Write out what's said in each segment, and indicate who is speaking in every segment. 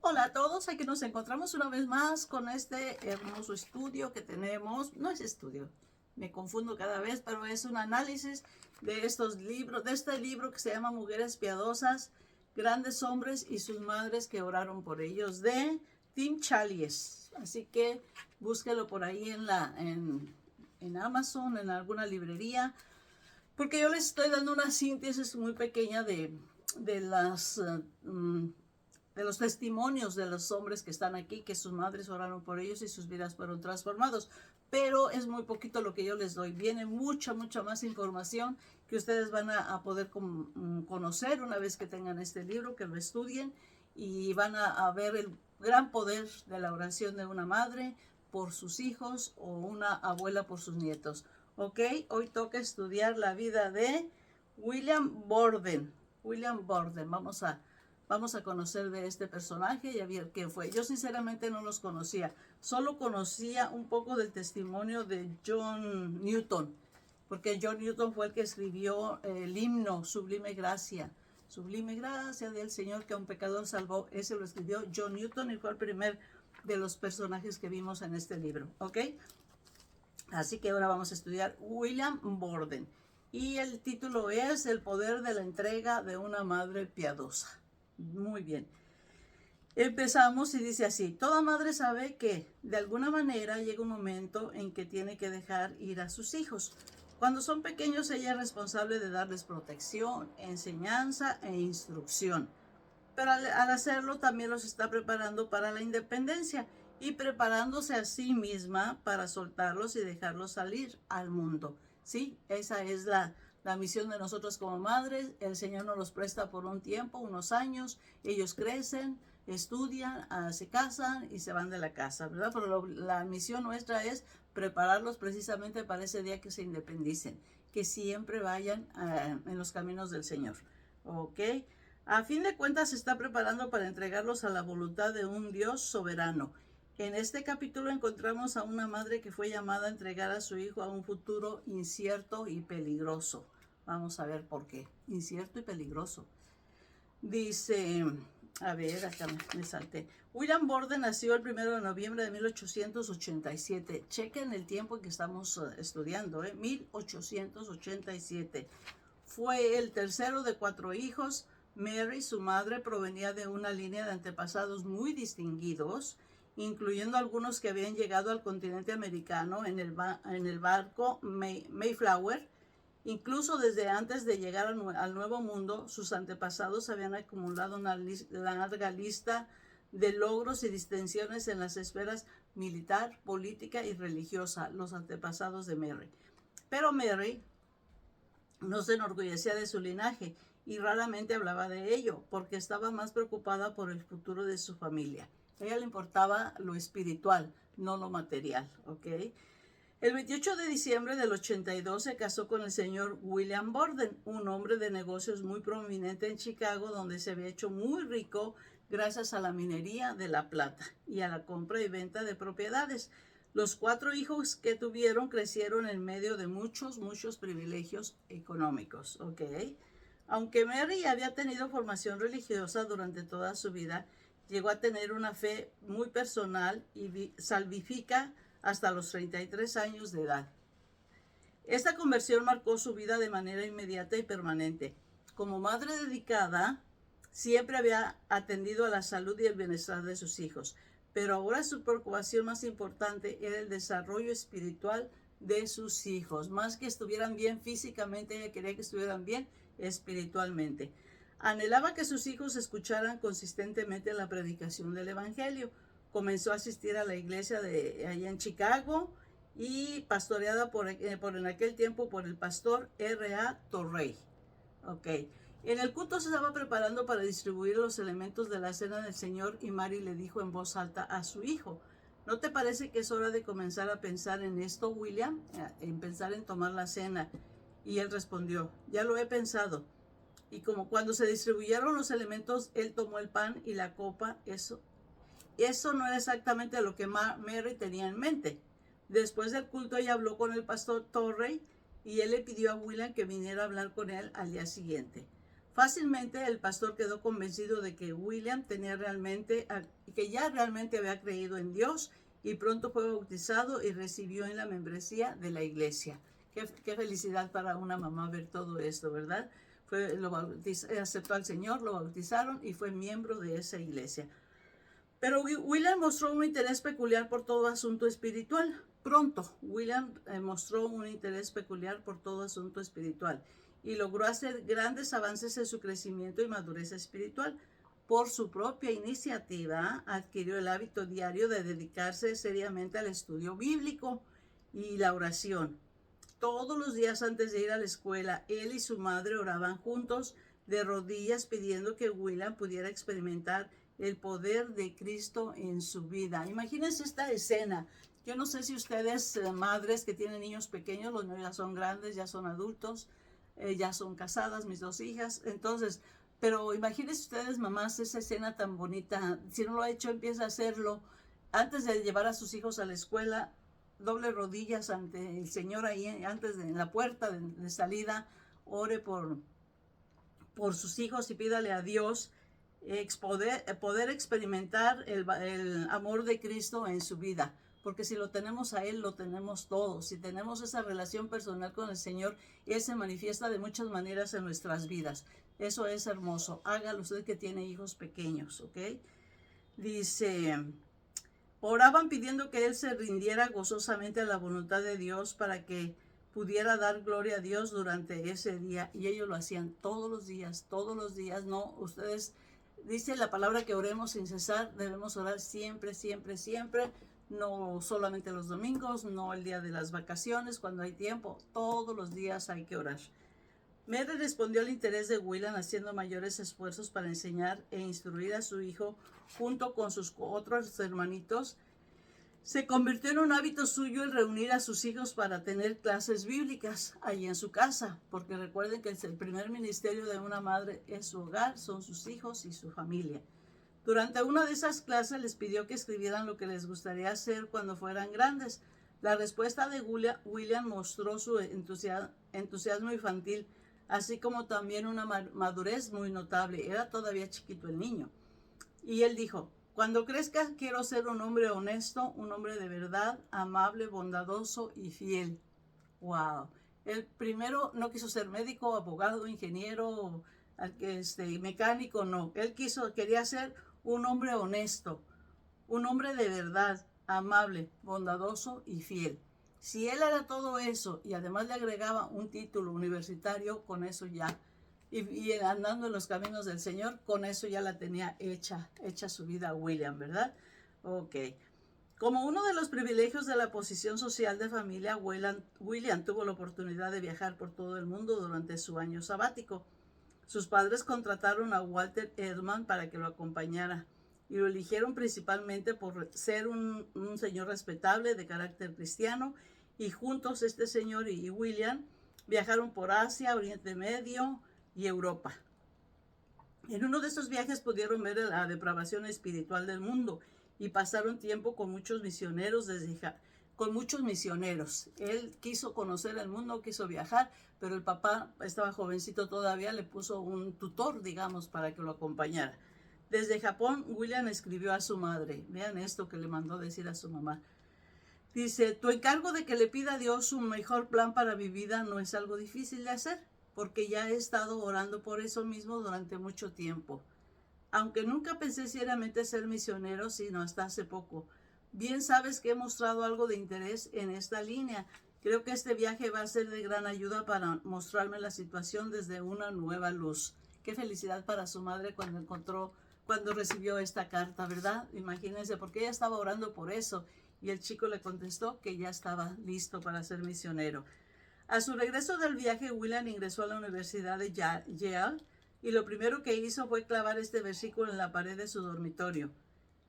Speaker 1: Hola a todos, aquí nos encontramos una vez más con este hermoso estudio que tenemos. No es estudio, me confundo cada vez, pero es un análisis de estos libros, de este libro que se llama Mujeres Piadosas, Grandes Hombres y sus Madres que Oraron por Ellos, de Tim Challies. Así que búsquelo por ahí en Amazon, en alguna librería, porque yo les estoy dando una síntesis muy pequeña de las de los testimonios de los hombres que están aquí, que sus madres oraron por ellos y sus vidas fueron transformados. Pero es muy poquito lo que yo les doy. Viene mucha más información que ustedes van a poder conocer una vez que tengan este libro, que lo estudien y van a ver el gran poder de la oración de una madre por sus hijos o una abuela por sus nietos. Ok, hoy toca estudiar la vida de William Borden. William Borden, vamos a conocer de este personaje y a ver quién fue. Yo sinceramente no los conocía, solo conocía un poco del testimonio de John Newton, porque John Newton fue el que escribió el himno Sublime gracia del Señor que a un pecador salvó. Ese lo escribió John Newton y fue el primer de los personajes que vimos en este libro, ¿ok? Así que ahora vamos a estudiar William Borden. Y el título es El poder de la entrega de una madre piadosa. Muy bien. Empezamos y dice así: toda madre sabe que de alguna manera llega un momento en que tiene que dejar ir a sus hijos. Cuando son pequeños, ella es responsable de darles protección, enseñanza e instrucción. Pero al hacerlo también los está preparando para la independencia y preparándose a sí misma para soltarlos y dejarlos salir al mundo. Sí, esa es la misión de nosotros como madres. El Señor nos los presta por un tiempo, unos años. Ellos crecen, estudian, se casan y se van de la casa, ¿verdad? Pero la misión nuestra es prepararlos precisamente para ese día que se independicen, que siempre vayan en los caminos del Señor. ¿Ok? A fin de cuentas se está preparando para entregarlos a la voluntad de un Dios soberano. En este capítulo encontramos a una madre que fue llamada a entregar a su hijo a un futuro incierto y peligroso. Vamos a ver por qué. Incierto y peligroso. Dice, a ver, acá me salté. William Borden nació el 1 de noviembre de 1887. Chequen el tiempo en que estamos estudiando, 1887. Fue el tercero de 4 hijos. Mary, su madre, provenía de una línea de antepasados muy distinguidos, incluyendo algunos que habían llegado al continente americano en el barco Mayflower. Incluso desde antes de llegar al Nuevo Mundo, sus antepasados habían acumulado una larga lista de logros y distinciones en las esferas militar, política y religiosa, los antepasados de Mary. Pero Mary no se enorgullecía de su linaje y raramente hablaba de ello, porque estaba más preocupada por el futuro de su familia. A ella le importaba lo espiritual, no lo material, ¿ok? El 28 de diciembre del 82 se casó con el señor William Borden, un hombre de negocios muy prominente en Chicago, donde se había hecho muy rico gracias a la minería de la plata y a la compra y venta de propiedades. Los 4 hijos que tuvieron crecieron en medio de muchos privilegios económicos, ¿ok? Aunque Mary había tenido formación religiosa durante toda su vida, llegó a tener una fe muy personal y salvífica hasta los 33 años de edad. Esta conversión marcó su vida de manera inmediata y permanente. Como madre dedicada, siempre había atendido a la salud y el bienestar de sus hijos, pero ahora su preocupación más importante era el desarrollo espiritual de sus hijos. Más que estuvieran bien físicamente, ella quería que estuvieran bien espiritualmente. Anhelaba que sus hijos escucharan consistentemente la predicación del Evangelio. Comenzó a asistir a la iglesia de allá en Chicago y pastoreada por en aquel tiempo por el pastor R.A. Torrey. Ok. En el culto se estaba preparando para distribuir los elementos de la cena del Señor y Mary le dijo en voz alta a su hijo: ¿no te parece que es hora de comenzar a pensar en esto, William? En pensar en tomar la cena. Y él respondió: ya lo he pensado. Y como cuando se distribuyeron los elementos, él tomó el pan y la copa. Eso no era exactamente lo que Mary tenía en mente. Después del culto, ella habló con el pastor Torrey y él le pidió a William que viniera a hablar con él al día siguiente. Fácilmente el pastor quedó convencido de que William que ya realmente había creído en Dios, y pronto fue bautizado y recibió en la membresía de la iglesia. Qué felicidad para una mamá ver todo esto, ¿verdad? Aceptó al Señor, lo bautizaron y fue miembro de esa iglesia. Pero William mostró un interés peculiar por todo asunto espiritual. Pronto, William mostró un interés peculiar por todo asunto espiritual y logró hacer grandes avances en su crecimiento y madurez espiritual. Por su propia iniciativa, adquirió el hábito diario de dedicarse seriamente al estudio bíblico y la oración. Todos los días antes de ir a la escuela, él y su madre oraban juntos de rodillas pidiendo que William pudiera experimentar el poder de Cristo en su vida. Imagínense esta escena. Yo no sé si ustedes, madres que tienen niños pequeños, los niños ya son grandes, ya son adultos, ya son casadas, mis 2 hijas. Entonces, pero imagínense ustedes, mamás, esa escena tan bonita. Si no lo ha hecho, empieza a hacerlo. Antes de llevar a sus hijos a la escuela, doble rodillas ante el Señor ahí, en la puerta de salida, ore por sus hijos y pídale a Dios poder experimentar el amor de Cristo en su vida. Porque si lo tenemos a Él, lo tenemos todo. Si tenemos esa relación personal con el Señor, Él se manifiesta de muchas maneras en nuestras vidas. Eso es hermoso. Hágalo usted que tiene hijos pequeños, ¿ok? Dice, oraban pidiendo que él se rindiera gozosamente a la voluntad de Dios para que pudiera dar gloria a Dios durante ese día. Y ellos lo hacían todos los días, no, ustedes, dice la palabra que oremos sin cesar, debemos orar siempre, siempre, siempre, no solamente los domingos, no el día de las vacaciones, cuando hay tiempo, todos los días hay que orar. Mary respondió al interés de William haciendo mayores esfuerzos para enseñar e instruir a su hijo junto con sus otros hermanitos. Se convirtió en un hábito suyo el reunir a sus hijos para tener clases bíblicas allí en su casa, porque recuerden que el primer ministerio de una madre es su hogar, son sus hijos y su familia. Durante una de esas clases les pidió que escribieran lo que les gustaría hacer cuando fueran grandes. La respuesta de William mostró su entusiasmo infantil, así como también una madurez muy notable. Era todavía chiquito el niño. Y él dijo, cuando crezca quiero ser un hombre honesto, un hombre de verdad, amable, bondadoso y fiel. ¡Wow! El primero no quiso ser médico, abogado, ingeniero, mecánico, no. Él quería ser un hombre honesto, un hombre de verdad, amable, bondadoso y fiel. Si él era todo eso y además le agregaba un título universitario, con eso ya, y andando en los caminos del Señor, con eso ya la tenía hecha su vida William, ¿verdad? Ok. Como uno de los privilegios de la posición social de familia, William tuvo la oportunidad de viajar por todo el mundo durante su año sabático. Sus padres contrataron a Walter Edman para que lo acompañara y lo eligieron principalmente por ser un señor respetable de carácter cristiano, y juntos este señor y William viajaron por Asia, Oriente Medio y Europa. En uno de esos viajes pudieron ver la depravación espiritual del mundo y pasaron tiempo con muchos misioneros Él quiso conocer el mundo, quiso viajar, pero el papá estaba jovencito todavía, le puso un tutor, digamos, para que lo acompañara. Desde Japón, William escribió a su madre. Vean esto que le mandó decir a su mamá. Dice, tu encargo de que le pida a Dios un mejor plan para mi vida no es algo difícil de hacer, porque ya he estado orando por eso mismo durante mucho tiempo. Aunque nunca pensé seriamente ser misionero, sino hasta hace poco. Bien sabes que he mostrado algo de interés en esta línea. Creo que este viaje va a ser de gran ayuda para mostrarme la situación desde una nueva luz. Qué felicidad para su madre cuando recibió esta carta, ¿verdad? Imagínense, porque ella estaba orando por eso. Y el chico le contestó que ya estaba listo para ser misionero. A su regreso del viaje, William ingresó a la Universidad de Yale y lo primero que hizo fue clavar este versículo en la pared de su dormitorio,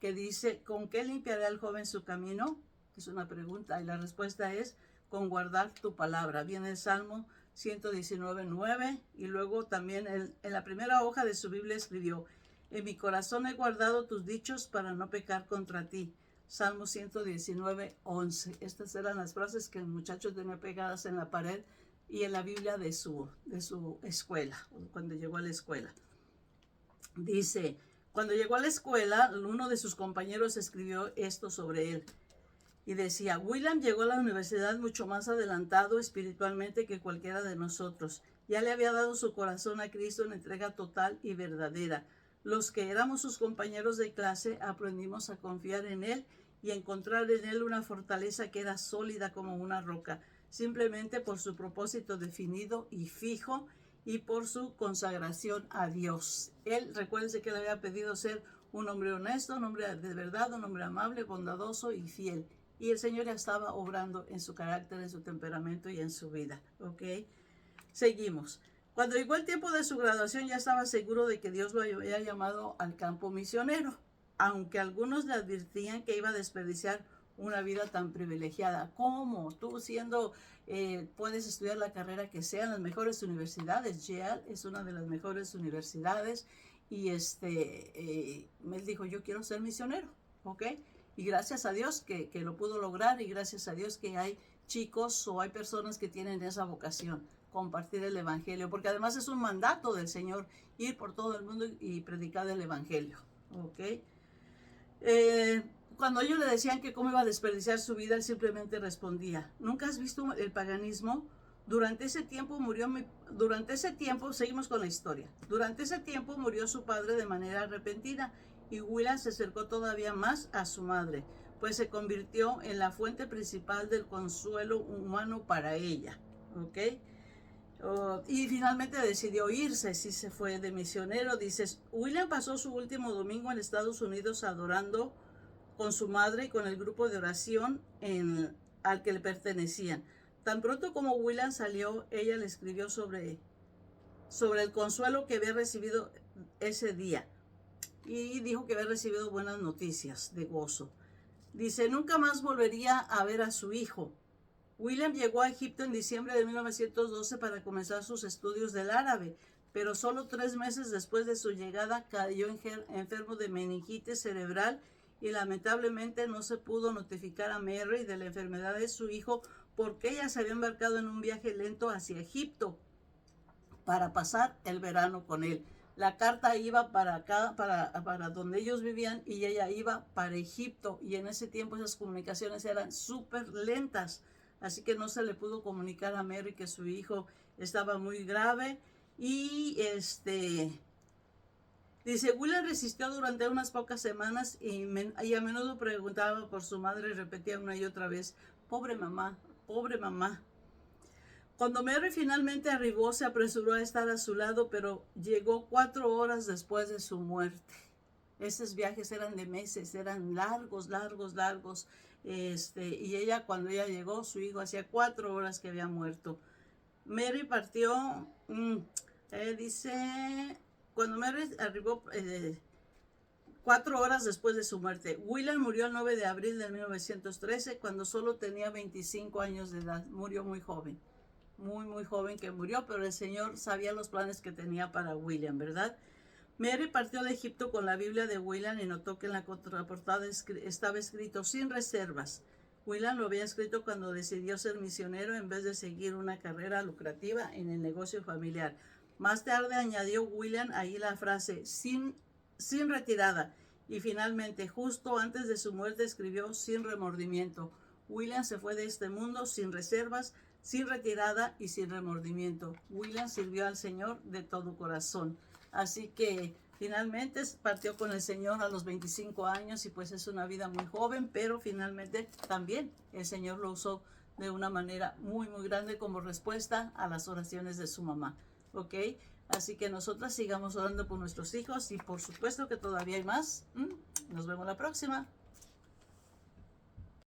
Speaker 1: que dice, ¿con qué limpiará el joven su camino? Es una pregunta y la respuesta es, con guardar tu palabra. Viene el Salmo 119:9 y luego también en la primera hoja de su Biblia escribió, en mi corazón he guardado tus dichos para no pecar contra ti. Salmo 119:11. Estas eran las frases que el muchacho tenía pegadas en la pared y en la Biblia de su escuela, cuando llegó a la escuela. Dice, cuando llegó a la escuela, uno de sus compañeros escribió esto sobre él. Y decía, William llegó a la universidad mucho más adelantado espiritualmente que cualquiera de nosotros. Ya le había dado su corazón a Cristo en entrega total y verdadera. Los que éramos sus compañeros de clase aprendimos a confiar en él y a encontrar en él una fortaleza que era sólida como una roca, simplemente por su propósito definido y fijo y por su consagración a Dios. Él, recuérdense que le había pedido ser un hombre honesto, un hombre de verdad, un hombre amable, bondadoso y fiel. Y el Señor ya estaba obrando en su carácter, en su temperamento y en su vida. ¿Ok? Seguimos. Cuando llegó el tiempo de su graduación ya estaba seguro de que Dios lo había llamado al campo misionero, aunque algunos le advertían que iba a desperdiciar una vida tan privilegiada. ¿Cómo? Tú puedes estudiar la carrera que sea en las mejores universidades. Yale es una de las mejores universidades y él dijo, yo quiero ser misionero. ¿Ok? Y gracias a Dios que lo pudo lograr y gracias a Dios que hay chicos o hay personas que tienen esa vocación, compartir el evangelio, porque además es un mandato del Señor ir por todo el mundo y predicar el evangelio. ¿Ok? Cuando ellos le decían que cómo iba a desperdiciar su vida, él simplemente respondía, ¿nunca has visto el paganismo? Durante ese tiempo, seguimos con la historia, durante ese tiempo murió su padre de manera repentina y William se acercó todavía más a su madre, pues se convirtió en la fuente principal del consuelo humano para ella. ¿Ok? Y finalmente decidió irse, sí se fue de misionero. Dices, William pasó su último domingo en Estados Unidos adorando con su madre y con el grupo de oración al que le pertenecían. Tan pronto como William salió, ella le escribió sobre el consuelo que había recibido ese día y dijo que había recibido buenas noticias de gozo. Dice, nunca más volvería a ver a su hijo. William llegó a Egipto en diciembre de 1912 para comenzar sus estudios del árabe, pero solo 3 meses después de su llegada cayó enfermo de meningitis cerebral y lamentablemente no se pudo notificar a Mary de la enfermedad de su hijo porque ella se había embarcado en un viaje lento hacia Egipto para pasar el verano con él. La carta iba para acá, para donde ellos vivían, y ella iba para Egipto, y en ese tiempo esas comunicaciones eran súper lentas, así que no se le pudo comunicar a Mary que su hijo estaba muy grave. Y dice, William resistió durante unas pocas semanas y a menudo preguntaba por su madre y repetía una y otra vez, pobre mamá, pobre mamá. Cuando Mary finalmente arribó, se apresuró a estar a su lado, pero llegó 4 horas después de su muerte. Esos viajes eran de meses, eran largos. Y cuando ella llegó, su hijo hacía 4 horas que había muerto. Mary partió, dice, cuando Mary arribó 4 horas después de su muerte. William murió el 9 de abril de 1913, cuando solo tenía 25 años de edad. Murió muy joven. Muy joven que murió, pero el Señor sabía los planes que tenía para William, ¿verdad? Mary partió de Egipto con la Biblia de William y notó que en la contraportada estaba escrito sin reservas. William lo había escrito cuando decidió ser misionero en vez de seguir una carrera lucrativa en el negocio familiar. Más tarde añadió William ahí la frase sin retirada y finalmente justo antes de su muerte escribió sin remordimiento. William se fue de este mundo sin reservas, sin retirada y sin remordimiento. William sirvió al Señor de todo corazón. Así que finalmente partió con el Señor a los 25 años y pues es una vida muy joven, pero finalmente también el Señor lo usó de una manera muy grande como respuesta a las oraciones de su mamá. ¿Ok? Así que nosotras sigamos orando por nuestros hijos y por supuesto que todavía hay más. Nos vemos la próxima.